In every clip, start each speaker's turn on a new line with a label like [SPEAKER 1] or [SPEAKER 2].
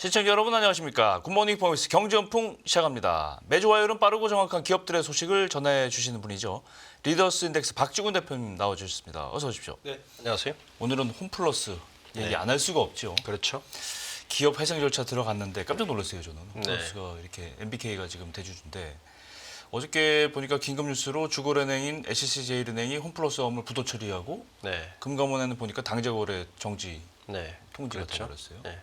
[SPEAKER 1] 시청자 여러분 안녕하십니까. 굿모닝 포커스 경제연풍 시작합니다. 매주 화요일은 빠르고 정확한 기업들의 소식을 전해주시는 분이죠. 리더스 인덱스 박주근 대표님 나와주셨습니다. 어서 오십시오.
[SPEAKER 2] 네, 안녕하세요.
[SPEAKER 1] 오늘은 홈플러스 얘기 안 할 수가 없죠.
[SPEAKER 2] 그렇죠.
[SPEAKER 1] 기업 회생 절차 들어갔는데 깜짝 놀랐어요. 저는 홈플러스가 이렇게 MBK가 지금 대주주인데 어저께 보니까 긴급 뉴스로 주거은행인 SC제일은행이 홈플러스 업무를 부도 처리하고
[SPEAKER 2] 네,
[SPEAKER 1] 금감원에는 보니까 당좌거래 정지
[SPEAKER 2] 네,
[SPEAKER 1] 통지가
[SPEAKER 2] 그렇죠.
[SPEAKER 1] 돼버렸어요.
[SPEAKER 2] 네,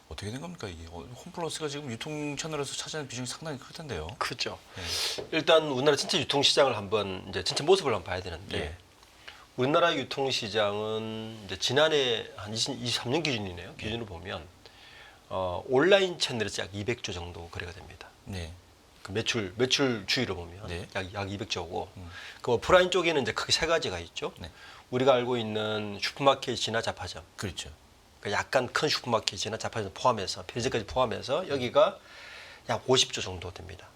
[SPEAKER 1] 어떻게 된 겁니까 이게? 홈플러스가 지금 유통 채널에서 차지하는 비중이 상당히 클 텐데요.
[SPEAKER 2] 크죠.
[SPEAKER 1] 네.
[SPEAKER 2] 일단 우리나라 전체 유통 시장을 한번 이제 전체 모습을 한번 봐야 되는데
[SPEAKER 1] 예.
[SPEAKER 2] 우리나라 유통 시장은 이제 지난해 한 23년 기준이네요. 기준으로 보면 온라인 채널에서 약 200조 정도 거래가 됩니다.
[SPEAKER 1] 네.
[SPEAKER 2] 그 매출 주위로 보면
[SPEAKER 1] 네.
[SPEAKER 2] 약 200조고 그 오프라인 쪽에는 이제 크게 세 가지가 있죠.
[SPEAKER 1] 네.
[SPEAKER 2] 우리가 알고 있는 슈퍼마켓이나 잡화점.
[SPEAKER 1] 그렇죠.
[SPEAKER 2] 그러니까 약간 큰 슈퍼마켓이나 잡화점 포함해서 편의점까지 포함해서 여기가 약 50조 정도 됩니다.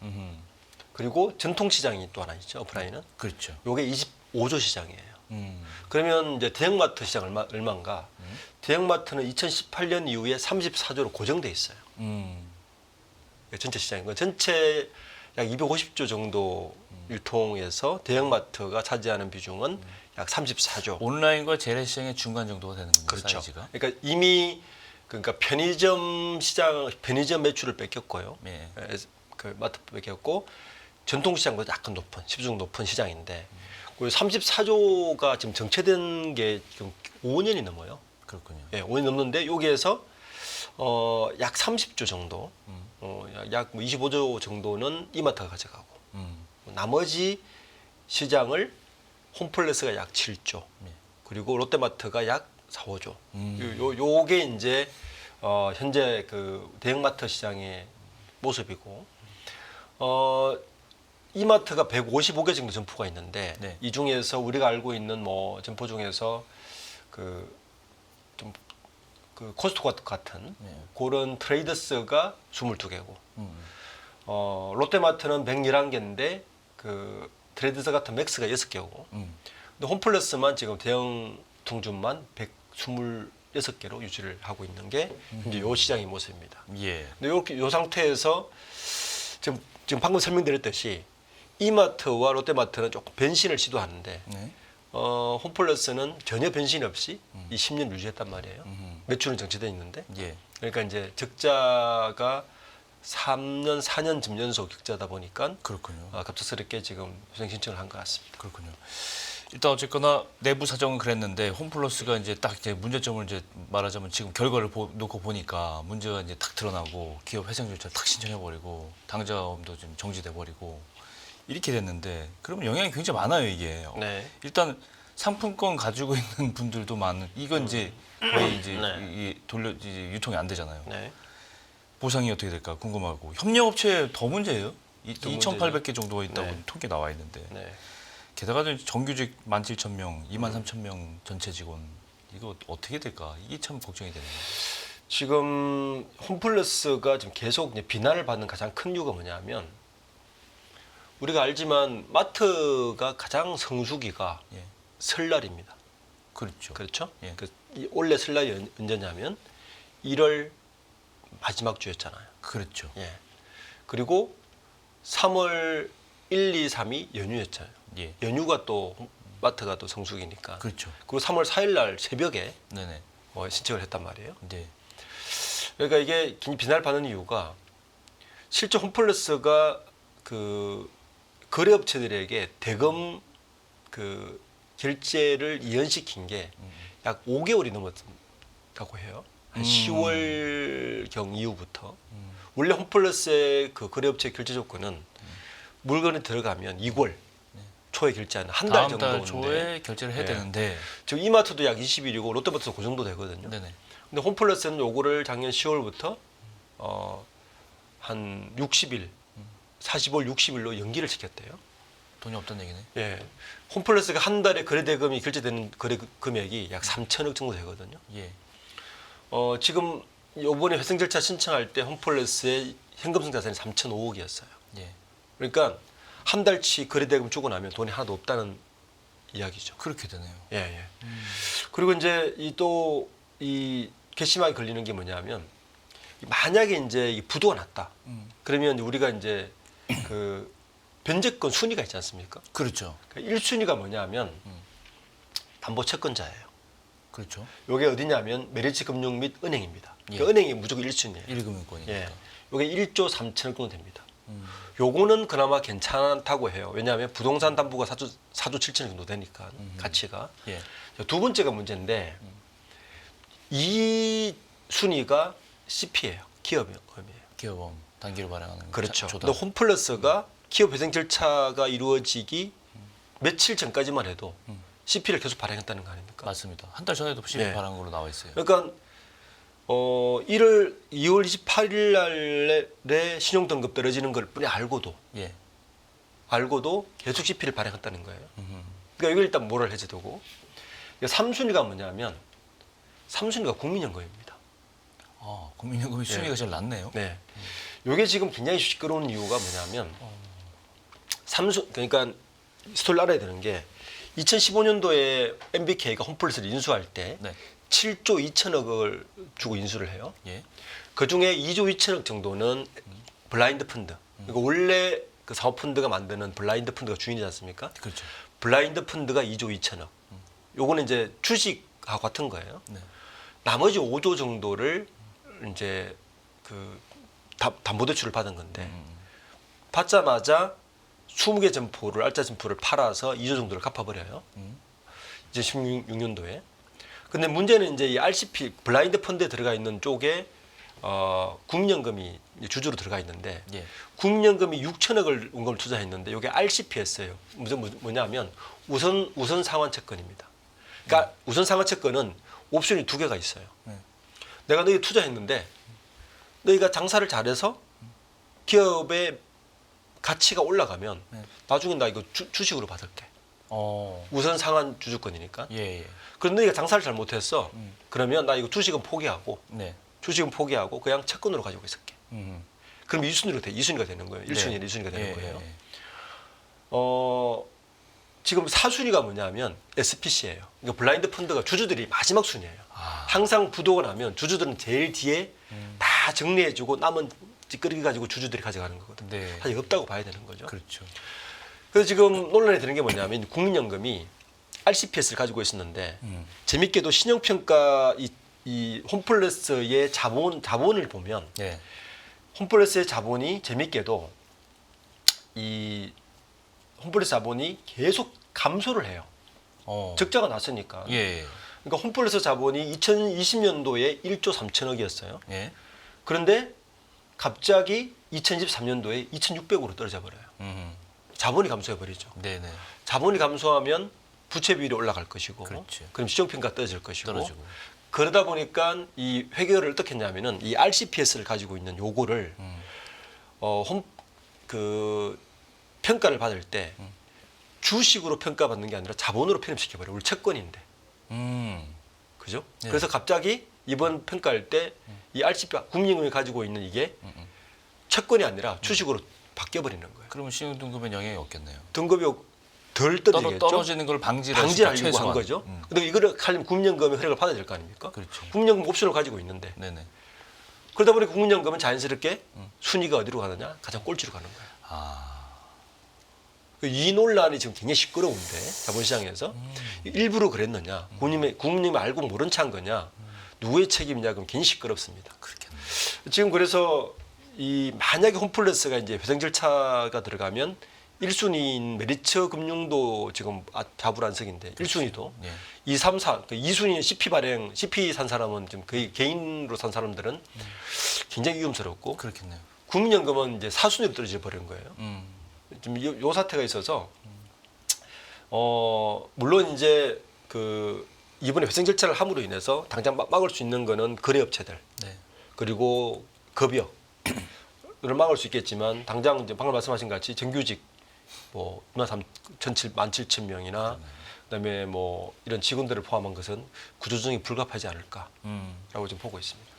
[SPEAKER 2] 그리고 전통시장이 또 하나 있죠. 오프라인은.
[SPEAKER 1] 그렇죠.
[SPEAKER 2] 요게 25조 시장이에요. 그러면 이제 대형마트 시장 얼마인가? 대형마트는 2018년 이후에 34조로 고정돼 있어요. 전체 시장인 전체 약 250조 정도 유통에서 대형마트가 차지하는 비중은 약 34조.
[SPEAKER 1] 온라인과 재래시장의 중간 정도가 되는 겁니다.
[SPEAKER 2] 그렇죠.
[SPEAKER 1] 사이즈가.
[SPEAKER 2] 그러니까 이미 그러니까 편의점 시장 편의점 매출을 뺏겼고요.
[SPEAKER 1] 네.
[SPEAKER 2] 그 마트 뺏겼고 전통시장보다 약간 높은 10중 높은 시장인데 그리고 34조가 지금 정체된 게 지금 5년이 넘어요.
[SPEAKER 1] 그렇군요.
[SPEAKER 2] 예, 5년 넘는데 여기에서 약 30조 정도, 약 25조 정도는 이마트가 가져가고 나머지 시장을 홈플러스가 약 7조,
[SPEAKER 1] 네.
[SPEAKER 2] 그리고 롯데마트가 약 4, 5조. 요게 이제 현재 그 대형마트 시장의 모습이고 이마트가 155개 정도 점포가 있는데
[SPEAKER 1] 네.
[SPEAKER 2] 이 중에서 우리가 알고 있는 뭐 점포 중에서 그 코스트코 같은
[SPEAKER 1] 네.
[SPEAKER 2] 그런 트레이더스가 22개고 롯데마트는 111개인데 그 트레이더스 같은 맥스가 6개고 근데 홈플러스만 지금 대형 통준만 126개로 유지를 하고 있는 게 이제 요 시장의 모습입니다.
[SPEAKER 1] 예.
[SPEAKER 2] 근데 요 상태에서 지금 방금 설명드렸듯이 이마트와 롯데마트는 조금 변신을 시도하는데
[SPEAKER 1] 네.
[SPEAKER 2] 홈플러스는 전혀 변신 없이 이 10년 유지했단 말이에요. 매출은 정체돼 있는데
[SPEAKER 1] 예.
[SPEAKER 2] 그러니까 이제 적자가 3년, 4년쯤 연속 적자다 보니까
[SPEAKER 1] 그렇군요.
[SPEAKER 2] 갑작스럽게 지금 회생 신청을 한 것 같습니다.
[SPEAKER 1] 그렇군요. 일단 어쨌거나 내부 사정은 그랬는데 홈플러스가 이제 딱 이제 문제점을 이제 말하자면 지금 결과를 놓고 보니까 문제가 이제 탁 드러나고 기업 회생 절차 탁 신청해 버리고 당자금도 좀 정지돼 버리고 이렇게 됐는데 그러면 영향이 굉장히 많아요 이게.
[SPEAKER 2] 네.
[SPEAKER 1] 일단 상품권 가지고 있는 분들도 많은 이건 이제 거의 이제
[SPEAKER 2] 네.
[SPEAKER 1] 이제 유통이 안 되잖아요.
[SPEAKER 2] 네.
[SPEAKER 1] 보상이 어떻게 될까 궁금하고 협력업체 더 문제예요.
[SPEAKER 2] 더
[SPEAKER 1] 2,800개 정도가 있다고
[SPEAKER 2] 네.
[SPEAKER 1] 통계 나와 있는데
[SPEAKER 2] 네.
[SPEAKER 1] 게다가 정규직 17,000명, 23,000명 전체 직원 이거 어떻게 될까 이게 참 걱정이 되네요.
[SPEAKER 2] 지금 홈플러스가 지금 계속 이제 비난을 받는 가장 큰 이유가 뭐냐면 우리가 알지만 마트가 가장 성수기가
[SPEAKER 1] 예,
[SPEAKER 2] 설날입니다.
[SPEAKER 1] 그렇죠.
[SPEAKER 2] 그렇죠?
[SPEAKER 1] 예.
[SPEAKER 2] 이 원래 설날이 언제냐면 1월 마지막 주였잖아요.
[SPEAKER 1] 그렇죠.
[SPEAKER 2] 예. 그리고 3월 1, 2, 3이 연휴였잖아요.
[SPEAKER 1] 예,
[SPEAKER 2] 연휴가 또 마트가 또 성수기니까.
[SPEAKER 1] 그렇죠.
[SPEAKER 2] 그리고 3월 4일 날 새벽에
[SPEAKER 1] 네네.
[SPEAKER 2] 신청을 했단 말이에요.
[SPEAKER 1] 네,
[SPEAKER 2] 그러니까 이게 굉장히 비난을 받는 이유가 실제 홈플러스가 그 거래업체들에게 대금 그 결제를 이연시킨 게 약 5개월이 넘었다고 해요. 한 10월경 이후부터 원래 홈플러스의 그 거래업체 결제 조건은 물건이 들어가면 2월 초에 결제하는 한 달
[SPEAKER 1] 다음 달
[SPEAKER 2] 정도인데
[SPEAKER 1] 초에 결제를 해야
[SPEAKER 2] 네.
[SPEAKER 1] 되는데
[SPEAKER 2] 지금 이마트도 약 20일이고 롯데마트도 그 정도 되거든요.
[SPEAKER 1] 네네.
[SPEAKER 2] 근데 홈플러스는 요거를 작년 10월부터 한 60일, 45일, 60일로 연기를 시켰대요.
[SPEAKER 1] 돈이 없다는 얘기네.
[SPEAKER 2] 예. 홈플러스가 한 달에 거래 대금이 결제되는 거래 금액이 약 3천억 정도 되거든요.
[SPEAKER 1] 예,
[SPEAKER 2] 지금 이번에 회생 절차 신청할 때 홈플러스의 현금성 자산이 3,005억이었어요.
[SPEAKER 1] 예.
[SPEAKER 2] 그러니까 한 달치 거래 대금 주고 나면 돈이 하나도 없다는 이야기죠.
[SPEAKER 1] 그렇게 되네요.
[SPEAKER 2] 예, 예. 그리고 이제 이 또 이 괘씸하게 걸리는 게 뭐냐면 만약에 이제 이 부도가 났다. 그러면 우리가 이제 그 변제권 순위가 있지 않습니까?
[SPEAKER 1] 그렇죠.
[SPEAKER 2] 1순위가 뭐냐면 담보 채권자예요.
[SPEAKER 1] 그렇죠.
[SPEAKER 2] 요게 어디냐면 메리츠 금융 및 은행입니다.
[SPEAKER 1] 예.
[SPEAKER 2] 그 은행이 무조건 1순위예요.
[SPEAKER 1] 1금융권이니까.
[SPEAKER 2] 예. 요게 1조 3천억 정도 됩니다. 요거는 그나마 괜찮다고 해요. 왜냐하면 부동산 담보가 4조 7천억 정도 되니까 가치가.
[SPEAKER 1] 예.
[SPEAKER 2] 두 번째가 문제인데 이 순위가 CP예요. 기업이에요.
[SPEAKER 1] 기업원 단기로 발행하는
[SPEAKER 2] 그렇죠.
[SPEAKER 1] 조달.
[SPEAKER 2] 근데 홈플러스가 기업 회생 절차가 이루어지기 며칠 전까지만 해도 CP를 계속 발행했다는 거 아닙니까?
[SPEAKER 1] 맞습니다. 한 달 전에도 CP
[SPEAKER 2] 네.
[SPEAKER 1] 발행한 걸로 나와 있어요.
[SPEAKER 2] 그러니까 2월 28일 날에 신용 등급 떨어지는 걸 뿐이 알고도
[SPEAKER 1] 예.
[SPEAKER 2] 계속 CP를 발행했다는 거예요. 그러니까 이걸 일단 모럴 해제되고 3순위가 뭐냐면 3순위가 국민연금입니다.
[SPEAKER 1] 아, 국민연금이 순위가 제일 낮네요.
[SPEAKER 2] 네. 이게 지금 굉장히 시끄러운 이유가 뭐냐면 그러니까 스토리를 알아야 되는 게 2015년도에 MBK가 홈플러스를 인수할 때
[SPEAKER 1] 네.
[SPEAKER 2] 7조 2천억을 주고 인수를 해요.
[SPEAKER 1] 예.
[SPEAKER 2] 그 중에 2조 2천억 정도는 블라인드 펀드. 그러니까 원래 그 사업 펀드가 만드는 블라인드 펀드가 주인이지 않습니까?
[SPEAKER 1] 그렇죠.
[SPEAKER 2] 블라인드 펀드가 2조 2천억. 요거는 이제 주식하고 같은 거예요.
[SPEAKER 1] 네.
[SPEAKER 2] 나머지 5조 정도를 이제 그 담보대출을 받은 건데 받자마자 20개 점포를 알짜 점포를 팔아서 2조 정도를 갚아버려요. 이제 16년도에. 근데 문제는 이제 이 RCP 블라인드 펀드에 들어가 있는 쪽에 국민연금이 주주로 들어가 있는데
[SPEAKER 1] 예.
[SPEAKER 2] 국민연금이 6천억을 원금을 투자했는데 이게 RCP였어요. 뭐냐면 우선 상환 채권입니다. 그러니까 우선 상환 채권은 옵션이 2개가 있어요. 내가 너희 투자했는데 너희가 장사를 잘해서 기업의 가치가 올라가면 나중에 나 이거 주식으로 받을게. 우선 상환 주주권이니까.
[SPEAKER 1] 예, 예.
[SPEAKER 2] 그런데 너희가 장사를 잘 못했어. 그러면 나 이거 주식은 포기하고
[SPEAKER 1] 네.
[SPEAKER 2] 그냥 채권으로 가지고 있을게. 그럼 2순위가 되는 거예요. 1순위, 2순위가 되는
[SPEAKER 1] 예,
[SPEAKER 2] 거예요.
[SPEAKER 1] 예.
[SPEAKER 2] 지금 4순위가 뭐냐면 SPC예요. 그러니까 블라인드 펀드가 주주들이 마지막 순위예요. 항상 부도가 나면 주주들은 제일 뒤에 다 정리해주고 남은 찌끄러기 가지고 주주들이 가져가는 거거든요.
[SPEAKER 1] 네.
[SPEAKER 2] 사실 없다고 봐야 되는 거죠.
[SPEAKER 1] 그렇죠.
[SPEAKER 2] 그래서 지금 논란이 되는 게 뭐냐면 국민연금이 RCPS를 가지고 있었는데 재밌게도 신용평가 이 홈플러스의 자본을 보면
[SPEAKER 1] 예.
[SPEAKER 2] 홈플러스의 자본이 재밌게도 이 홈플러스 자본이 계속 감소를 해요. 적자가 났으니까.
[SPEAKER 1] 예.
[SPEAKER 2] 그러니까 홈플러스 자본이 2020년도에 1조 3천억이었어요.
[SPEAKER 1] 예.
[SPEAKER 2] 그런데 갑자기 2023년도에 2,600으로 떨어져 버려요. 자본이 감소해 버리죠.
[SPEAKER 1] 네네.
[SPEAKER 2] 자본이 감소하면 부채 비율이 올라갈 것이고,
[SPEAKER 1] 그렇죠.
[SPEAKER 2] 그럼 시정평가 떨어질 것이고,
[SPEAKER 1] 떨어지고.
[SPEAKER 2] 그러다 보니까 이 회계를 어떻게 했냐면은 이 RCPS를 가지고 있는 요거를 평가를 받을 때 주식으로 평가받는 게 아니라 자본으로 편입시켜 버려요. 우리 채권인데, 그죠?
[SPEAKER 1] 네.
[SPEAKER 2] 그래서 갑자기 이번 평가할 때 이 RCP 국민연금이 가지고 있는 이게 채권이 아니라 주식으로 바뀌어 버리는 거예요.
[SPEAKER 1] 그러면 신용등급엔 영향이 없겠네요.
[SPEAKER 2] 등급이 덜 떨어지겠죠.
[SPEAKER 1] 떨어지는 걸 방지하려고
[SPEAKER 2] 한 거죠. 근데 이거를 하려면 국민연금의 허락을 받아야 될 거 아닙니까?
[SPEAKER 1] 그렇죠.
[SPEAKER 2] 국민연금 옵션을 가지고 있는데
[SPEAKER 1] 네네.
[SPEAKER 2] 그러다 보니 국민연금은 자연스럽게 순위가 어디로 가느냐? 가장 꼴찌로 가는 거예요. 이 논란이 지금 굉장히 시끄러운데 자본시장에서 일부러 그랬느냐? 국민연금이 알고 모른 채 한 거냐? 누구의 책임이냐? 그럼 굉장히 시끄럽습니다.
[SPEAKER 1] 그렇겠네.
[SPEAKER 2] 지금 그래서 이 만약에 홈플러스가 이제 회생 절차가 들어가면 1순위인 메리츠 금융도 지금 자불안석인데 1순위도
[SPEAKER 1] 예.
[SPEAKER 2] 2, 3, 4, 2순위 CP 산 사람은 지금 거의 개인으로 산 사람들은 굉장히 위험스럽고
[SPEAKER 1] 그렇겠네요.
[SPEAKER 2] 국민연금은 이제 4순위로 떨어져 버린 거예요. 지금 요 사태가 있어서 물론 이제 그 이번에 회생 절차를 함으로 인해서 당장 막을 수 있는 거는 거래업체들
[SPEAKER 1] 네.
[SPEAKER 2] 그리고 급여를 막을 수 있겠지만 당장 이제 방금 말씀하신 같이 정규직 뭐 17,000명이나 그다음에 뭐 이런 직원들을 포함한 것은 구조조정이 불가피하지 않을까라고 좀 보고 있습니다.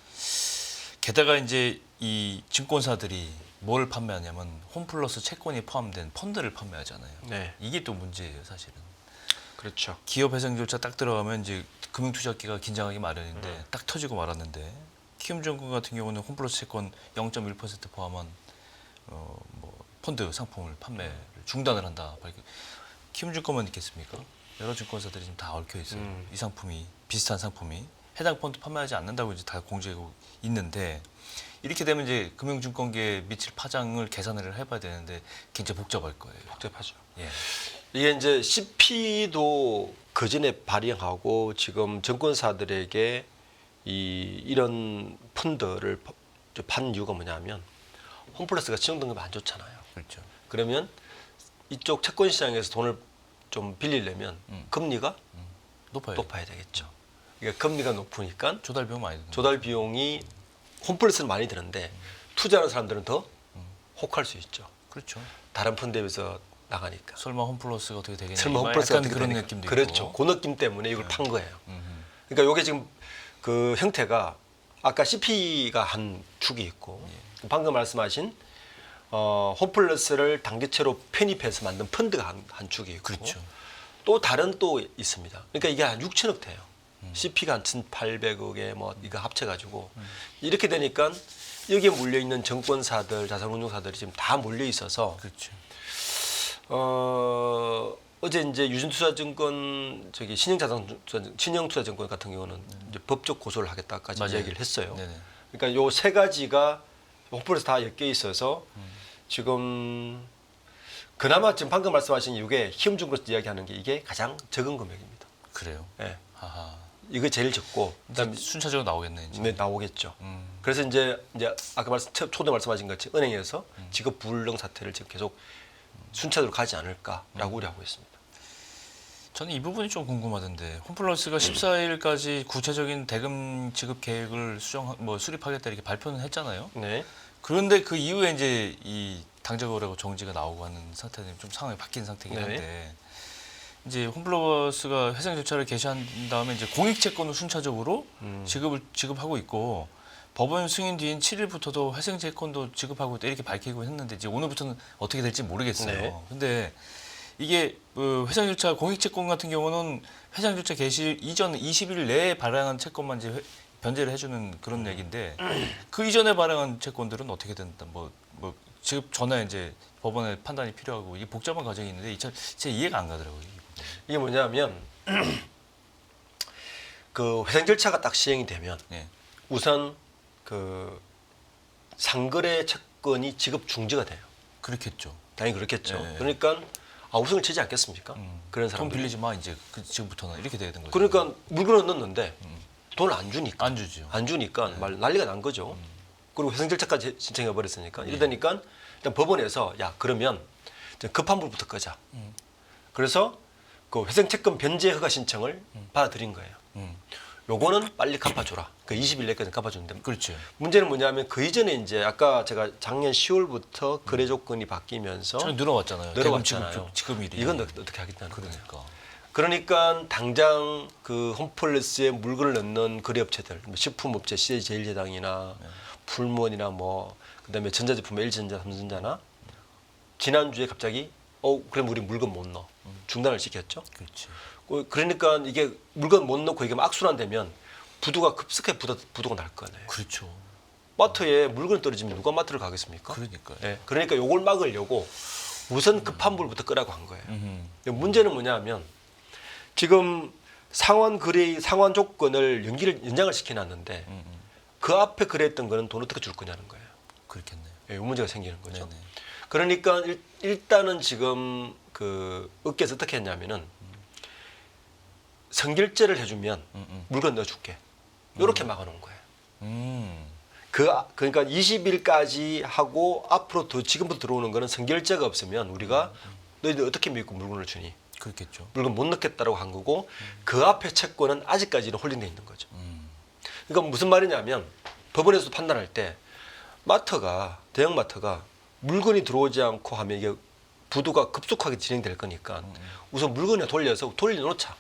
[SPEAKER 1] 게다가 이제 이 증권사들이 뭘 판매하냐면 홈플러스 채권이 포함된 펀드를 판매하잖아요.
[SPEAKER 2] 네,
[SPEAKER 1] 이게 또 문제예요, 사실은.
[SPEAKER 2] 그렇죠.
[SPEAKER 1] 기업 회생 절차 딱 들어가면 이제 금융투자기가 긴장하기 마련인데 딱 터지고 말았는데 키움증권 같은 경우는 홈플러스 채권 0.1% 포함한 뭐 펀드 상품을 판매를 중단을 한다. 키움증권만 있겠습니까? 여러 증권사들이 지금 다 얽혀 있어요. 이 상품이 비슷한 상품이 해당 펀드 판매하지 않는다고 이제 다 공지하고 있는데 이렇게 되면 이제 금융증권계에 미칠 파장을 계산을 해봐야 되는데 굉장히 복잡할 거예요.
[SPEAKER 2] 복잡하죠.
[SPEAKER 1] 예.
[SPEAKER 2] 이게 이제 CP도 그 전에 발행하고 지금 증권사들에게 이런 펀드를 판 이유가 뭐냐면 홈플러스가 신용등급이 안 좋잖아요.
[SPEAKER 1] 그렇죠.
[SPEAKER 2] 그러면 이쪽 채권 시장에서 돈을 좀 빌리려면 금리가 높아야 되겠죠. 그러니까 금리가 높으니까
[SPEAKER 1] 조달 비용 많이 드는
[SPEAKER 2] 조달 비용이 홈플러스는 많이 드는데 투자하는 사람들은 더 혹할 수 있죠.
[SPEAKER 1] 그렇죠.
[SPEAKER 2] 다른 펀드에 비해서 나가니까.
[SPEAKER 1] 설마 홈플러스가 어떻게 되겠냐.
[SPEAKER 2] 설마 홈플러스가
[SPEAKER 1] 약간
[SPEAKER 2] 어떻게
[SPEAKER 1] 그런
[SPEAKER 2] 되니까.
[SPEAKER 1] 느낌도
[SPEAKER 2] 그렇죠.
[SPEAKER 1] 있고.
[SPEAKER 2] 그 느낌 때문에 이걸 판 거예요. 그러니까 이게 지금 그 형태가 아까 CP가 한 축이 있고 방금 말씀하신 홈플러스를 단기채로 편입해서 만든 펀드가 한 축이 있고
[SPEAKER 1] 그렇죠.
[SPEAKER 2] 또 다른 또 있습니다. 그러니까 이게 한 6천억 돼요. CP가 한 1,800억에 뭐 이거 합쳐가지고 이렇게 되니까 여기에 몰려 있는 증권사들, 자산운용사들이 지금 다 몰려 있어서
[SPEAKER 1] 그렇죠.
[SPEAKER 2] 어제 이제 유진투자증권 저기 신영투자증권 같은 경우는 이제 법적 고소를 하겠다까지
[SPEAKER 1] 맞아요.
[SPEAKER 2] 얘기를 했어요.
[SPEAKER 1] 네네.
[SPEAKER 2] 그러니까 요 세 가지가 홈플러스 다 엮여 있어서 지금 그나마 지금 방금 말씀하신 이게 키움증권에서 이야기하는 게 이게 가장 적은 금액입니다.
[SPEAKER 1] 그래요.
[SPEAKER 2] 예.
[SPEAKER 1] 하하.
[SPEAKER 2] 이게 제일 적고 그다음에
[SPEAKER 1] 순차적으로 나오겠네. 이제.
[SPEAKER 2] 네, 나오겠죠. 그래서 이제 아까 초대 말씀하신 것처럼 은행에서 지급 불능 사태를 지금 계속 순차적으로 가지 않을까라고 우려하고 있습니다.
[SPEAKER 1] 저는 이 부분이 좀 궁금하던데 홈플러스가 14일까지 구체적인 대금 지급 계획을 수립하겠다 이렇게 발표는 했잖아요.
[SPEAKER 2] 네.
[SPEAKER 1] 그런데 그 이후에 이제 이 당적 거래고 정지가 나오고 하는 상태는 좀 상황이 바뀐 상태긴 한데
[SPEAKER 2] 네.
[SPEAKER 1] 이제 홈플러스가 회생 절차를 개시한 다음에 이제 공익채권을 순차적으로 지급하고 있고 법원 승인 뒤인 7일부터도 회생채권도 지급하고 있다 이렇게 밝히고 했는데 이제 오늘부터는 어떻게 될지 모르겠어요.
[SPEAKER 2] 네.
[SPEAKER 1] 근데 이게 회생 절차 공익채권 같은 경우는 회생 절차 개시 이전 20일 내에 발행한 채권만 이제 변제를 해주는 그런 얘기인데 그 이전에 발행한 채권들은 어떻게 된다? 뭐 지급 전에 이제 법원의 판단이 필요하고 이게 복잡한 과정이 있는데 제 이해가 안 가더라고요. 이 부분이.
[SPEAKER 2] 이게 뭐냐면 그 회생 절차가 딱 시행이 되면
[SPEAKER 1] 예.
[SPEAKER 2] 우선 그 상거래 채권이 지급 중지가 돼요.
[SPEAKER 1] 그렇겠죠.
[SPEAKER 2] 당연히 그렇겠죠.
[SPEAKER 1] 네.
[SPEAKER 2] 그러니까 우승을 치지 않겠습니까? 그런
[SPEAKER 1] 돈
[SPEAKER 2] 사람들.
[SPEAKER 1] 빌리지 마 이제 지금부터는 이렇게 돼야 되는 거죠.
[SPEAKER 2] 그러니까 물건을 넣었는데 돈을 안 주니까.
[SPEAKER 1] 안 주죠.
[SPEAKER 2] 안 주니까 난리가 난 거죠. 그리고 회생 절차까지 신청해 버렸으니까 이러다니까 일단 법원에서 야 그러면 급한 불부터 끄자. 그래서 그 회생 채권 변제 허가 신청을 받아들인 거예요. 요거는 빨리 갚아줘라. 그 20일 내까지 갚아주는데
[SPEAKER 1] 그렇죠.
[SPEAKER 2] 문제는 뭐냐면 그 이전에 이제 아까 제가 작년 10월부터 거래 조건이 바뀌면서
[SPEAKER 1] 저는 늘어왔잖아요.
[SPEAKER 2] 늘어왔잖아요.
[SPEAKER 1] 대금 지급일이.
[SPEAKER 2] 이건 어떻게 하겠다는 거예요.
[SPEAKER 1] 그러니까.
[SPEAKER 2] 그러니까 당장 그 홈플러스에 물건을 넣는 거래업체들, 뭐 식품업체 CJ제일제당이나 풀무원이나 뭐 그다음에 전자제품 LG전자, 삼성전자나 지난주에 갑자기 그럼 우리 물건 못 넣어 중단을 시켰죠.
[SPEAKER 1] 그렇지.
[SPEAKER 2] 그러니까 이게 물건 못 넣고 이게 막 악순환되면 부도가 급속하게 부도가 날 거네요.
[SPEAKER 1] 그렇죠.
[SPEAKER 2] 마트에 물건이 떨어지면 누가 마트를 가겠습니까?
[SPEAKER 1] 그러니까요.
[SPEAKER 2] 네. 그러니까 요걸 막으려고 우선 급한 불부터 끄라고 한 거예요. 문제는 뭐냐면 지금 상환 조건을 연장을 시켜놨는데 그 앞에 거래했던 거는 돈 어떻게 줄 거냐는 거예요.
[SPEAKER 1] 그렇겠네요.
[SPEAKER 2] 이 문제가 생기는 거죠.
[SPEAKER 1] 네네.
[SPEAKER 2] 그러니까 일단은 지금 그 업계에서 어떻게 했냐면은 선결제를 해주면 물건 넣어줄게. 이렇게 막아놓은 거예요. 그러니까 20일까지 하고 앞으로 지금부터 들어오는 거는 선결제가 없으면 우리가 너희들 어떻게 믿고 물건을 주니?
[SPEAKER 1] 그렇겠죠.
[SPEAKER 2] 물건 못 넣겠다라고 한 거고 그 앞에 채권은 아직까지는 홀딩돼 있는 거죠. 그러니까 무슨 말이냐면 법원에서 판단할 때 대형 마트가 물건이 들어오지 않고 하면 이게 부도가 급속하게 진행될 거니까 우선 물건을 돌려놓자.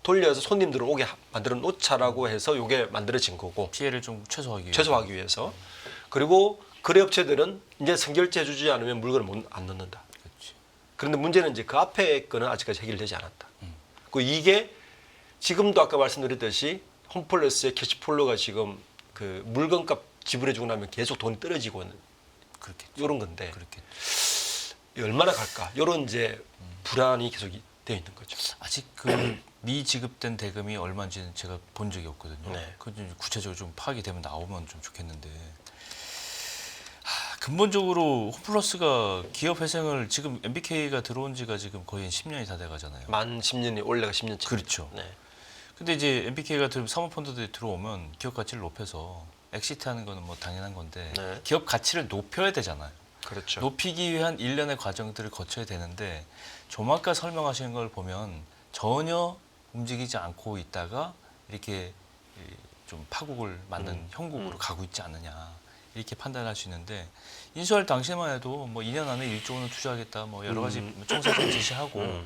[SPEAKER 2] 돌려서 손님들을 오게 만들어 놓자라고 해서 이게 만들어진 거고
[SPEAKER 1] 피해를 좀 최소화하기 위해서.
[SPEAKER 2] 최소화하기 위해서. 그리고 거래업체들은 이제 선결제 해주지 않으면 물건을 안 넣는다.
[SPEAKER 1] 그렇지.
[SPEAKER 2] 그런데 문제는 이제 그 앞에 거는 아직까지 해결되지 않았다. 그 이게 지금도 아까 말씀드렸듯이 홈플러스의 캐시플로가 지금 그 물건값 지불해주고 나면 계속 돈이 떨어지고
[SPEAKER 1] 그렇겠죠.
[SPEAKER 2] 이런 건데
[SPEAKER 1] 그렇겠죠.
[SPEAKER 2] 얼마나 갈까? 이런 이제 불안이 계속 되어 있는 거죠.
[SPEAKER 1] 아직 그 미지급된 대금이 얼마인지는 제가 본 적이 없거든요.
[SPEAKER 2] 네.
[SPEAKER 1] 그건 좀 구체적으로 좀 파악이 되면 나오면 좀 좋겠는데. 근본적으로 홈플러스가 기업 회생을 지금 MBK가 들어온 지가 지금 거의 10년이 다 돼가잖아요.
[SPEAKER 2] 만 10년이 올해가 10년째.
[SPEAKER 1] 그렇죠.
[SPEAKER 2] 네.
[SPEAKER 1] 근데 이제 MBK가 사모펀드들이 들어오면 기업 가치를 높여서 엑시트하는 거는 뭐 당연한 건데
[SPEAKER 2] 네.
[SPEAKER 1] 기업 가치를 높여야 되잖아요.
[SPEAKER 2] 그렇죠.
[SPEAKER 1] 높이기 위한 일련의 과정들을 거쳐야 되는데 좀 아까 설명하시는 걸 보면 전혀 움직이지 않고 있다가 이렇게 좀 파국을 맞는 형국으로 가고 있지 않느냐 이렇게 판단할 수 있는데 인수할 당시만 해도 뭐 2년 안에 1조 원을 투자하겠다 뭐 여러 가지 총사를 제시하고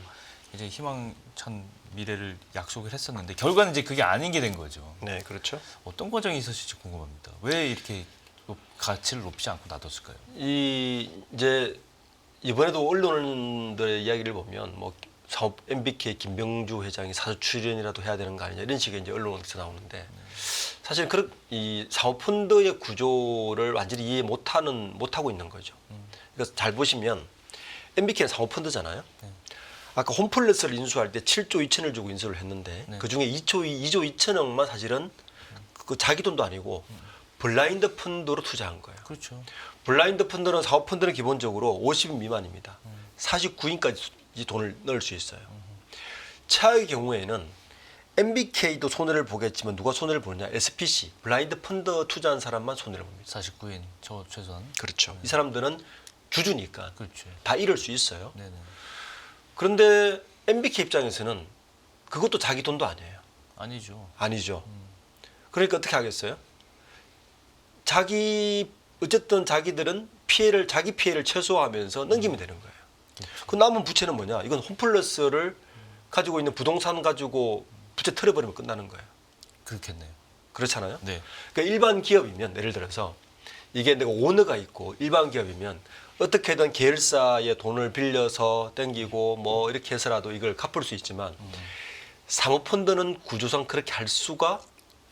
[SPEAKER 1] 이제 희망찬 미래를 약속을 했었는데 결과는 이제 그게 아닌 게 된 거죠.
[SPEAKER 2] 네, 그렇죠.
[SPEAKER 1] 어떤 과정이 있었을지 궁금합니다. 왜 이렇게 가치를 높이지 않고 놔뒀을까요?
[SPEAKER 2] 이제 이번에도 언론들의 이야기를 보면 뭐 사업 MBK 김병주 회장이 사주 출연이라도 해야 되는 거 아니냐 이런 식의 이제 언론에서 나오는데 사실 이 사모펀드의 구조를 완전히 이해 못하고 있는 거죠. 그러니까 잘 보시면 MBK는 사모펀드잖아요.
[SPEAKER 1] 네.
[SPEAKER 2] 아까 홈플러스를 인수할 때 7조 2천을 주고 인수를 했는데
[SPEAKER 1] 네.
[SPEAKER 2] 그중에 2조 2천억만 사실은 그 자기 돈도 아니고 블라인드 펀드로 투자한 거예요.
[SPEAKER 1] 그렇죠.
[SPEAKER 2] 블라인드 펀드는 사모펀드는 기본적으로 50인 미만입니다. 49인까지 돈을 넣을 수 있어요. 차의 경우에는 MBK도 손해를 보겠지만 누가 손해를 보느냐? SPC, 블라인드 펀드 투자한 사람만 손해를 봅니다.
[SPEAKER 1] 49인 저 최소한.
[SPEAKER 2] 그렇죠. 이 사람들은 주주니까
[SPEAKER 1] 그렇죠.
[SPEAKER 2] 다 잃을 수 있어요.
[SPEAKER 1] 네네.
[SPEAKER 2] 그런데 MBK 입장에서는 그것도 자기 돈도 아니에요.
[SPEAKER 1] 아니죠.
[SPEAKER 2] 아니죠. 그러니까 어떻게 하겠어요? 어쨌든 자기들은 자기 피해를 최소화하면서 넘기면 되는 거예요.
[SPEAKER 1] 그렇죠.
[SPEAKER 2] 그 남은 부채는 뭐냐? 이건 홈플러스를 가지고 있는 부동산 가지고 부채 털어버리면 끝나는 거예요.
[SPEAKER 1] 그렇겠네요.
[SPEAKER 2] 그렇잖아요.
[SPEAKER 1] 네.
[SPEAKER 2] 그러니까 일반 기업이면 예를 들어서 이게 내가 오너가 있고 일반 기업이면 어떻게든 계열사에 돈을 빌려서 땡기고 뭐 이렇게 해서라도 이걸 갚을 수 있지만 사모펀드는 구조상 그렇게 할 수가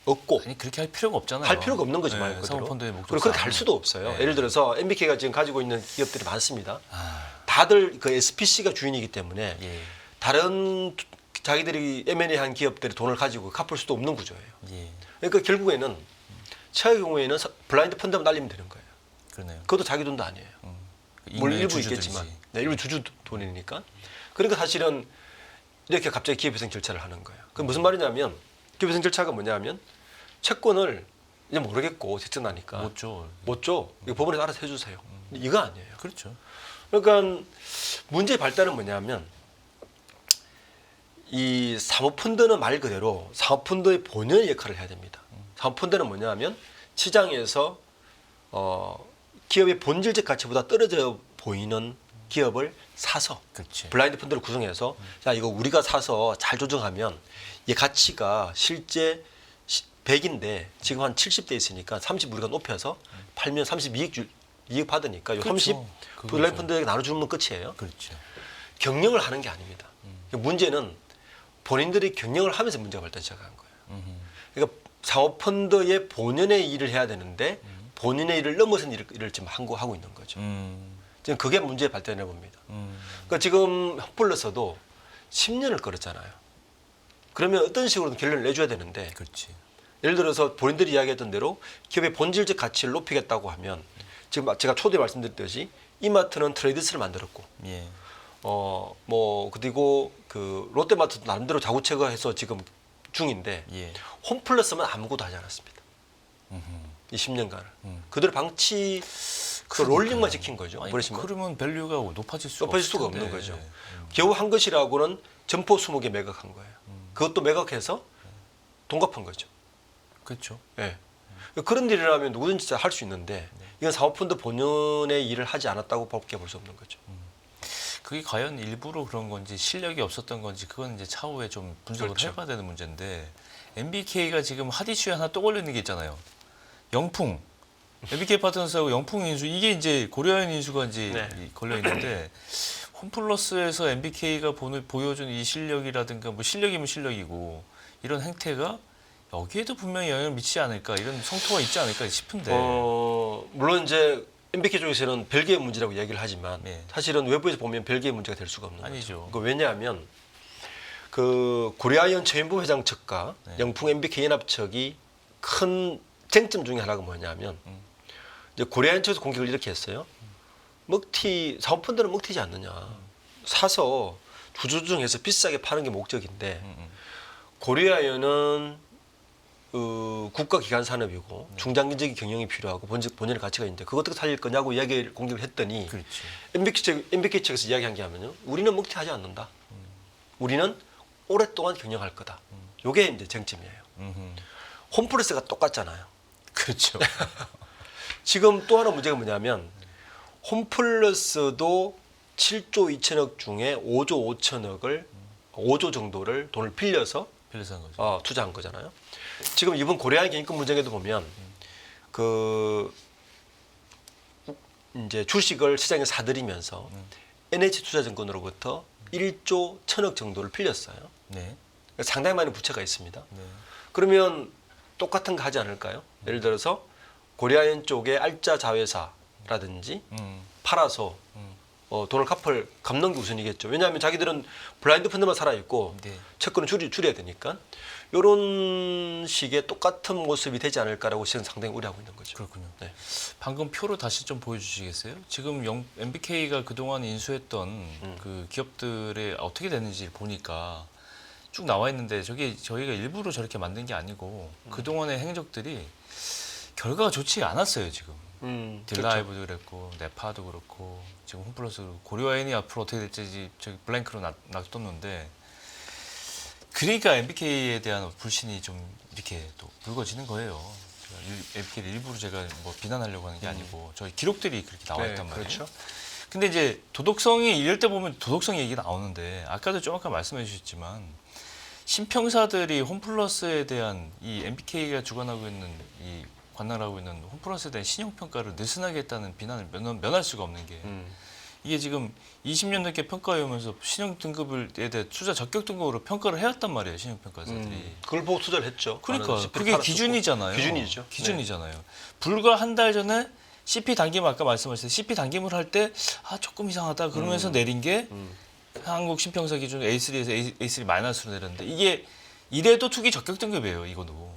[SPEAKER 2] 없고
[SPEAKER 1] 아니 그렇게 할 필요가 없잖아요.
[SPEAKER 2] 할 필요가 없는 거죠, 말
[SPEAKER 1] 네,
[SPEAKER 2] 그대로.
[SPEAKER 1] 사모펀드의 목적.
[SPEAKER 2] 그리고 그렇게 할 수도 없어요.
[SPEAKER 1] 네.
[SPEAKER 2] 예를 들어서 MBK가 지금 가지고 있는 기업들이 많습니다.
[SPEAKER 1] 아,
[SPEAKER 2] 다들 그 SPC가 주인이기 때문에
[SPEAKER 1] 예.
[SPEAKER 2] 다른 자기들이 M&A한 기업들이 돈을 가지고 갚을 수도 없는 구조예요.
[SPEAKER 1] 예.
[SPEAKER 2] 그러니까 결국에는 최악의 경우에는 블라인드 펀드만 날리면 되는 거예요.
[SPEAKER 1] 그러네요.
[SPEAKER 2] 그것도 자기 돈도 아니에요. 물론
[SPEAKER 1] 인맥
[SPEAKER 2] 일부
[SPEAKER 1] 주주들이지.
[SPEAKER 2] 있겠지만 일부 주주 돈이니까. 그러니까 사실은 이렇게 갑자기 기업회생 절차를 하는 거예요. 그 무슨 말이냐면 기업회생 절차가 뭐냐면 채권을 이제 모르겠고 대체 나니까
[SPEAKER 1] 못 줘.
[SPEAKER 2] 이거 법원에서 알아서 해주세요. 이거 아니에요.
[SPEAKER 1] 그렇죠.
[SPEAKER 2] 그러니까 문제의 발달은 뭐냐면 이 사모펀드는 말 그대로 사모펀드의 본연의 역할을 해야 됩니다. 사모펀드는 뭐냐면 시장에서 기업의 본질적 가치보다 떨어져 보이는 기업을 사서
[SPEAKER 1] 그렇지.
[SPEAKER 2] 블라인드 펀드를 구성해서 자 이거 우리가 사서 잘 조정하면 이 가치가 실제 100인데 지금 한 70대 있으니까 30 우리가 높여서 팔면 32억 받으니까 요 30
[SPEAKER 1] 그렇죠.
[SPEAKER 2] 블라인드 펀드에게 나눠주면 끝이에요.
[SPEAKER 1] 그렇죠.
[SPEAKER 2] 경영을 하는 게 아닙니다. 문제는 본인들이 경영을 하면서 문제가 발단 시작한 거예요. 그러니까 사모펀드의 본연의 일을 해야 되는데 본인의 일을 넘어선 일을 지금 하고 있는 거죠. 지금 그게 문제의 발단이라고 봅니다. 그러니까 지금 홈플러스도 10년을 끌었잖아요. 그러면 어떤 식으로든 결론을 내줘야 되는데
[SPEAKER 1] 그렇지.
[SPEAKER 2] 예를 들어서 본인들이 이야기했던 대로 기업의 본질적 가치를 높이겠다고 하면 지금 제가 초대에 말씀드렸듯이 이마트는 트레이드스를 만들었고
[SPEAKER 1] 예.
[SPEAKER 2] 뭐 그리고 그 롯데마트도 나름대로 자구체거해서 지금 중인데
[SPEAKER 1] 예.
[SPEAKER 2] 홈플러스만 아무것도 하지 않았습니다. 이 10년간을 그대로 방치 그 롤링만 시킨 거죠.
[SPEAKER 1] 아니,
[SPEAKER 2] 버리시면
[SPEAKER 1] 그러면 밸류가 높아질 수가
[SPEAKER 2] 높아질 수가
[SPEAKER 1] 없을 텐데.
[SPEAKER 2] 없는 거죠. 겨우 한 것이라고는 점포 20개 매각한 거예요. 그것도 매각해서 돈 갚은 거죠.
[SPEAKER 1] 그렇죠.
[SPEAKER 2] 예. 그런 일이라면 누구든지 할 수 있는데 이건 사모펀드 본연의 일을 하지 않았다고 밖에 볼 수 없는 거죠.
[SPEAKER 1] 그게 과연 일부러 그런 건지 실력이 없었던 건지 그건 이제 차후에 좀 분석을
[SPEAKER 2] 그렇죠.
[SPEAKER 1] 해봐야 되는 문제인데 MBK가 지금 핫 이슈에 하나 또 걸리는 게 있잖아요. 영풍. MBK 파트너스하고 영풍 인수 이게 이제 고려인 인수가 이제
[SPEAKER 2] 네.
[SPEAKER 1] 걸려 있는데 홈플러스에서 MBK가 보여준 이 실력이라든가 뭐 실력이면 실력이고 이런 행태가 여기에도 분명히 영향을 미치지 않을까 이런 성토가 있지 않을까 싶은데.
[SPEAKER 2] 물론 이제 MBK 쪽에서는 별개의 문제라고 이야기를 하지만
[SPEAKER 1] 네.
[SPEAKER 2] 사실은 외부에서 보면 별개의 문제가 될 수가 없는
[SPEAKER 1] 아니죠.
[SPEAKER 2] 거죠. 왜냐하면 그 고려아이언 최인부 회장 측과
[SPEAKER 1] 네.
[SPEAKER 2] 영풍 MBK 연합측이 큰 쟁점 중에 하나가 뭐냐면 이제 고려아이언 측에서 공격을 이렇게 했어요. 먹튀 사모펀드는 먹튀지 않느냐. 사서 주주조정해서 비싸게 파는 게 목적인데 고려아이언은 국가기관 산업이고 중장기적인 경영이 필요하고 본연의 가치가 있는데 그거 어떻게 살릴 거냐고 이야기를 공격을 했더니
[SPEAKER 1] 그렇지.
[SPEAKER 2] MBK 측에서 이야기한 게 하면요. 우리는 먹튀하지 않는다. 우리는 오랫동안 경영할 거다. 요게 이제 쟁점이에요. 홈플러스가 똑같잖아요.
[SPEAKER 1] 그렇죠.
[SPEAKER 2] 지금 또 하나 문제가 뭐냐면 홈플러스도 7조 2천억 중에 5조 5천억을 5조 정도를 돈을 빌려서
[SPEAKER 1] 빌려서 한 거죠.
[SPEAKER 2] 투자한 거잖아요. 지금 이번 고려아이언 개인권 문제에도 보면 그 이제 주식을 시장에 사들이면서 NH투자증권으로부터 1조 1천억 정도를 빌렸어요.
[SPEAKER 1] 네.
[SPEAKER 2] 상당히 많은 부채가 있습니다.
[SPEAKER 1] 네.
[SPEAKER 2] 그러면 똑같은 거 하지 않을까요? 예를 들어서 고려아이언 쪽의 알짜 자회사라든지 팔아서 돈을 갚는 게 우선이겠죠. 왜냐하면 자기들은 블라인드 펀드만 살아있고
[SPEAKER 1] 네.
[SPEAKER 2] 채권을 줄여야 되니까 이런 식의 똑같은 모습이 되지 않을까라고 지금 상당히 우려하고 있는 거죠.
[SPEAKER 1] 그렇군요.
[SPEAKER 2] 네.
[SPEAKER 1] 방금 표로 다시 좀 보여주시겠어요? 지금 MBK가 그동안 인수했던 그 기업들의 어떻게 됐는지 보니까 쭉 나와 있는데 저희가 일부러 저렇게 만든 게 아니고 그동안의 행적들이 결과가 좋지 않았어요. 지금 딜라이브도 그랬고 네파도 그렇고 지금 홈플러스 고려아이언이 앞으로 어떻게 될지 저기 블랭크로 놔뒀는데 그러니까 MBK에 대한 불신이 좀 이렇게 또 불거지는 거예요. MBK를 일부러 제가 뭐 비난하려고 하는 게 아니고 저희 기록들이 그렇게 나와 있단 말이에요.
[SPEAKER 2] 그렇죠.
[SPEAKER 1] 근데 이제 도덕성이 이럴 때 보면 도덕성 얘기가 나오는데 아까도 좀 아까 말씀해 주셨지만 신평사들이 홈플러스에 대한 이 MBK가 주관하고 있는 이 관할하고 있는 홈플러스에 대한 신용평가를 느슨하게 했다는 비난을 면할 수가 없는 게 이게 지금 20년 넘게 평가해 오면서 신용 등급에 대해 투자 적격 등급으로 평가를 해왔단 말이에요. 신용평가사들이.
[SPEAKER 2] 그걸 보고 투자를 했죠.
[SPEAKER 1] 그러니까
[SPEAKER 2] 많은
[SPEAKER 1] 그게
[SPEAKER 2] 팔았었고.
[SPEAKER 1] 기준이잖아요.
[SPEAKER 2] 기준이죠.
[SPEAKER 1] 기준이잖아요. 불과 한 달 전에 CP 단기물 아까 말씀하셨어요. CP 단기물 할 때 조금 이상하다 그러면서 내린 게 한국 신평사 기준 A3에서 A3 마이너스로 내렸는데 이게 이래도 투기 적격 등급이에요. 이거도.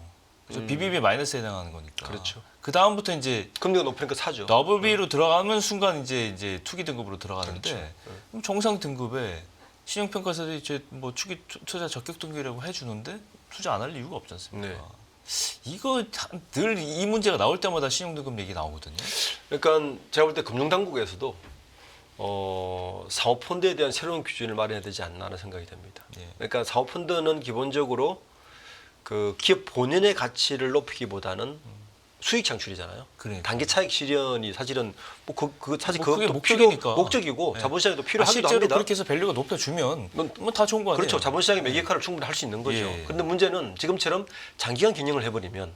[SPEAKER 1] BBB 마이너스에 해당하는 거니까.
[SPEAKER 2] 그렇죠.
[SPEAKER 1] 그 다음부터 이제
[SPEAKER 2] 금리가 높으니까 사죠.
[SPEAKER 1] 더블 B로 들어가는 순간 이제 투기 등급으로 들어가는데
[SPEAKER 2] 그렇죠.
[SPEAKER 1] 그럼 정상 등급에 신용평가사들이 이제 뭐 투자 적격 등급이라고 해주는데 투자 안 할 이유가 없지 않습니까?
[SPEAKER 2] 네.
[SPEAKER 1] 이거 늘 이 문제가 나올 때마다 신용등급 얘기 나오거든요.
[SPEAKER 2] 그러니까 제가 볼 때 금융당국에서도 사모펀드에 대한 새로운 기준을 마련해야 되지 않나 하는 생각이 듭니다.
[SPEAKER 1] 예.
[SPEAKER 2] 그러니까 사모펀드는 기본적으로 그 기업 본연의 가치를 높이기보다는 수익 창출이잖아요.
[SPEAKER 1] 그러니까.
[SPEAKER 2] 단기 차익 실현이 사실은 사실
[SPEAKER 1] 뭐 그게
[SPEAKER 2] 그것도
[SPEAKER 1] 목적이니까.
[SPEAKER 2] 목적이고
[SPEAKER 1] 네.
[SPEAKER 2] 자본시장에도 필요하기도
[SPEAKER 1] 실제로
[SPEAKER 2] 합니다.
[SPEAKER 1] 그렇게 해서 밸류가 높여주면 뭐 다 좋은 거 아니에요?
[SPEAKER 2] 그렇죠. 자본시장의 매개카를 충분히 할 수 있는 거죠.
[SPEAKER 1] 예.
[SPEAKER 2] 그런데 문제는 지금처럼 장기간 경영을 해버리면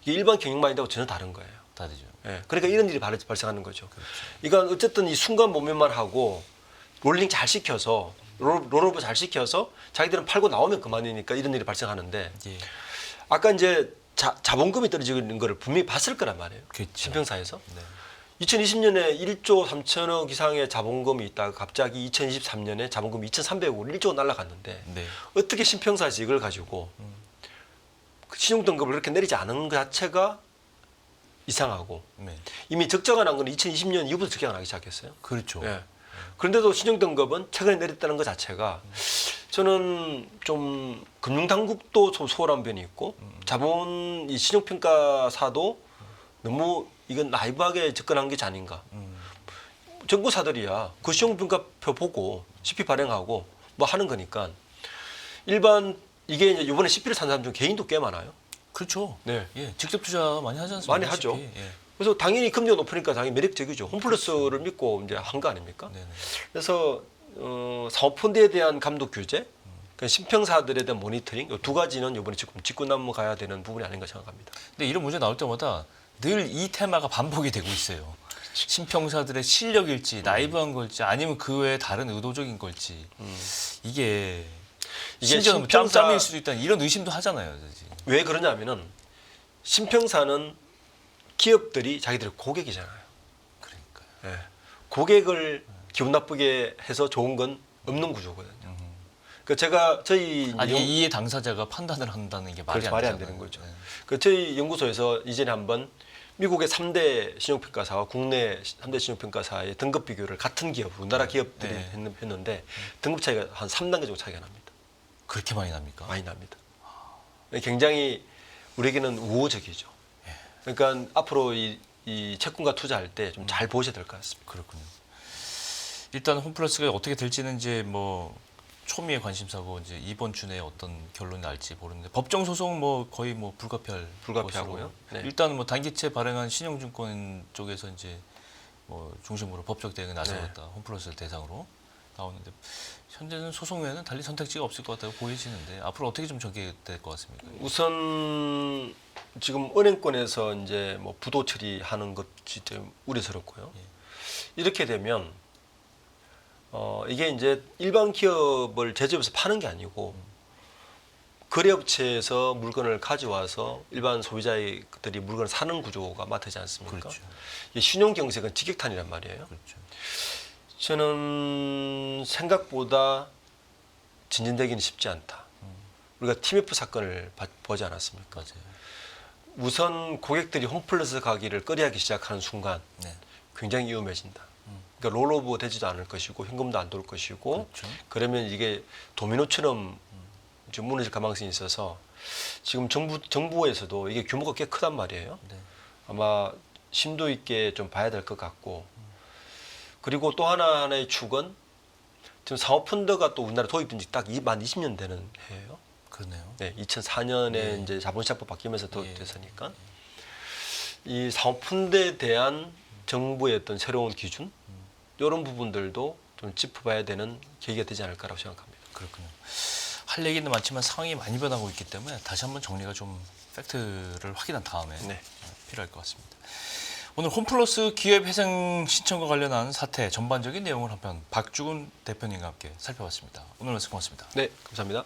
[SPEAKER 2] 이게 일반 경영만이라고 전혀 다른 거예요.
[SPEAKER 1] 다르죠.
[SPEAKER 2] 예. 그러니까 이런 일이 발생하는 거죠. 이건 어쨌든 이 순간 모멘만 하고 롤링 잘 시켜서 롤오버 잘 시켜서 자기들은 팔고 나오면 그만이니까 이런 일이 발생하는데
[SPEAKER 1] 예.
[SPEAKER 2] 아까 이제 자본금이 떨어지는 거를 분명히 봤을 거란 말이에요.
[SPEAKER 1] 그렇죠.
[SPEAKER 2] 신평사에서.
[SPEAKER 1] 네.
[SPEAKER 2] 2020년에 1조 3천억 이상의 자본금이 있다가 갑자기 2023년에 자본금이 2,300억으로 1조가 날아갔는데
[SPEAKER 1] 네.
[SPEAKER 2] 어떻게 신평사에서 이걸 가지고 그 신용등급을 그렇게 내리지 않은 것 자체가 이상하고
[SPEAKER 1] 네.
[SPEAKER 2] 이미 적자가 난 건 2020년 이후부터 적자가 나기 시작했어요.
[SPEAKER 1] 그렇죠.
[SPEAKER 2] 예. 그런데도 신용등급은 최근에 내렸다는 것 자체가 저는 좀 금융당국도 좀 소홀한 면이 있고 이 신용평가사도 너무 이건 나이브하게 접근한 게 아닌가. 정부사들이야 그 신용평가표 보고 CP 발행하고 뭐 하는 거니까 일반 이게 이제 이번에 CP를 산 사람 중 개인도 꽤 많아요.
[SPEAKER 1] 그렇죠.
[SPEAKER 2] 네.
[SPEAKER 1] 예. 직접 투자 많이 하지 않습니까?
[SPEAKER 2] 많이 하죠.
[SPEAKER 1] CP? 예.
[SPEAKER 2] 그래서 당연히 금리가 높으니까 당연히 매력적이죠. 홈플러스를 믿고 이제 한 거 아닙니까?
[SPEAKER 1] 네네.
[SPEAKER 2] 그래서 사모펀드에 대한 감독 규제, 그러니까 신평사들에 대한 모니터링 이 두 가지는 이번에 지금 짚고 넘어가야 되는 부분이 아닌가 생각합니다.
[SPEAKER 1] 근데 이런 문제 나올 때마다 늘 이 테마가 반복이 되고 있어요. 신평사들의 실력일지 나이브한 걸지 아니면 그 외에 다른 의도적인 걸지 이게
[SPEAKER 2] 이게
[SPEAKER 1] 심지어는 짬짬일 수도 있다는 이런 의심도 하잖아요. 지금.
[SPEAKER 2] 왜 그러냐면은 신평사는 기업들이 자기들의 고객이잖아요.
[SPEAKER 1] 그러니까요.
[SPEAKER 2] 예. 고객을 기분 나쁘게 해서 좋은 건 없는 구조거든요. 그 제가 저희
[SPEAKER 1] 아니 이해 당사자가 판단을 한다는 게 말이
[SPEAKER 2] 그래서
[SPEAKER 1] 안
[SPEAKER 2] 말이 안
[SPEAKER 1] 되잖아요.
[SPEAKER 2] 되는 거죠.
[SPEAKER 1] 네.
[SPEAKER 2] 그 저희 연구소에서 이전에 한번 미국의 3대 신용평가사와 국내 3대 신용평가사의 등급 비교를 같은 기업, 우리나라 기업들이
[SPEAKER 1] 네.
[SPEAKER 2] 했는데 등급 차이가 한 3단계 정도 차이가 납니다.
[SPEAKER 1] 그렇게 많이 납니까?
[SPEAKER 2] 많이 납니다. 굉장히 우리에게는 우호적이죠. 그러니까 앞으로 이 채권과 투자할 때 좀 잘 보셔야 될 것 같습니다.
[SPEAKER 1] 그렇군요. 일단 홈플러스가 어떻게 될지는 이제 뭐 초미의 관심사고 이제 이번 주 내에 어떤 결론이 날지 모르는데 법정 소송 뭐 거의 뭐
[SPEAKER 2] 불가피하고요.
[SPEAKER 1] 것으로.
[SPEAKER 2] 네.
[SPEAKER 1] 일단 뭐 단기채 발행한 신용증권 쪽에서 이제 뭐 중심으로 법적 대응에 나서겠다.
[SPEAKER 2] 네.
[SPEAKER 1] 홈플러스를 대상으로 나오는데 현재는 소송 외에는 달리 선택지가 없을 것 같다고 보여지는데 앞으로 어떻게 좀 전개될 것 같습니까?
[SPEAKER 2] 우선 지금 은행권에서 이제 뭐 부도 처리하는 것이 좀 우려스럽고요. 이렇게 되면 이게 이제 일반 기업을 제조업에서 파는 게 아니고 거래업체에서 물건을 가져와서 일반 소비자들이 물건을 사는 구조가 맡지 않습니까?
[SPEAKER 1] 그렇죠.
[SPEAKER 2] 이 신용 경색은 직격탄이란 말이에요.
[SPEAKER 1] 그렇죠.
[SPEAKER 2] 저는 생각보다 진전되기는 쉽지 않다. 우리가 TMF 사건을 보지 않았습니까?
[SPEAKER 1] 맞아요.
[SPEAKER 2] 우선 고객들이 홈플러스 가기를 꺼려하기 시작하는 순간
[SPEAKER 1] 네.
[SPEAKER 2] 굉장히 위험해진다. 그러니까 롤오버 되지도 않을 것이고 현금도 안 돌 것이고
[SPEAKER 1] 그렇죠.
[SPEAKER 2] 그러면 이게 도미노처럼 좀 무너질 가능성이 있어서 지금 정부에서도 이게 규모가 꽤 크단 말이에요.
[SPEAKER 1] 네.
[SPEAKER 2] 아마 심도 있게 좀 봐야 될 것 같고 그리고 또 하나의 축은 지금 사모펀드가 또 우리나라 도입된 지 딱 만 20년 되는 해예요.
[SPEAKER 1] 그러네요.
[SPEAKER 2] 네, 2004년에
[SPEAKER 1] 네.
[SPEAKER 2] 이제 자본시장법 바뀌면서
[SPEAKER 1] 예.
[SPEAKER 2] 도입됐으니까 이 사모펀드에 대한 정부의 어떤 새로운 기준 이런 부분들도 좀 짚어봐야 되는 계기가 되지 않을까라고 생각합니다.
[SPEAKER 1] 그렇군요. 할 얘기는 많지만 상황이 많이 변하고 있기 때문에 다시 한번 정리가 좀 팩트를 확인한 다음에
[SPEAKER 2] 네.
[SPEAKER 1] 필요할 것 같습니다. 오늘 홈플러스 기업회생 신청과 관련한 사태 전반적인 내용을 한편 박주근 대표님과 함께 살펴봤습니다. 오늘 말씀 고맙습니다.
[SPEAKER 2] 네, 감사합니다.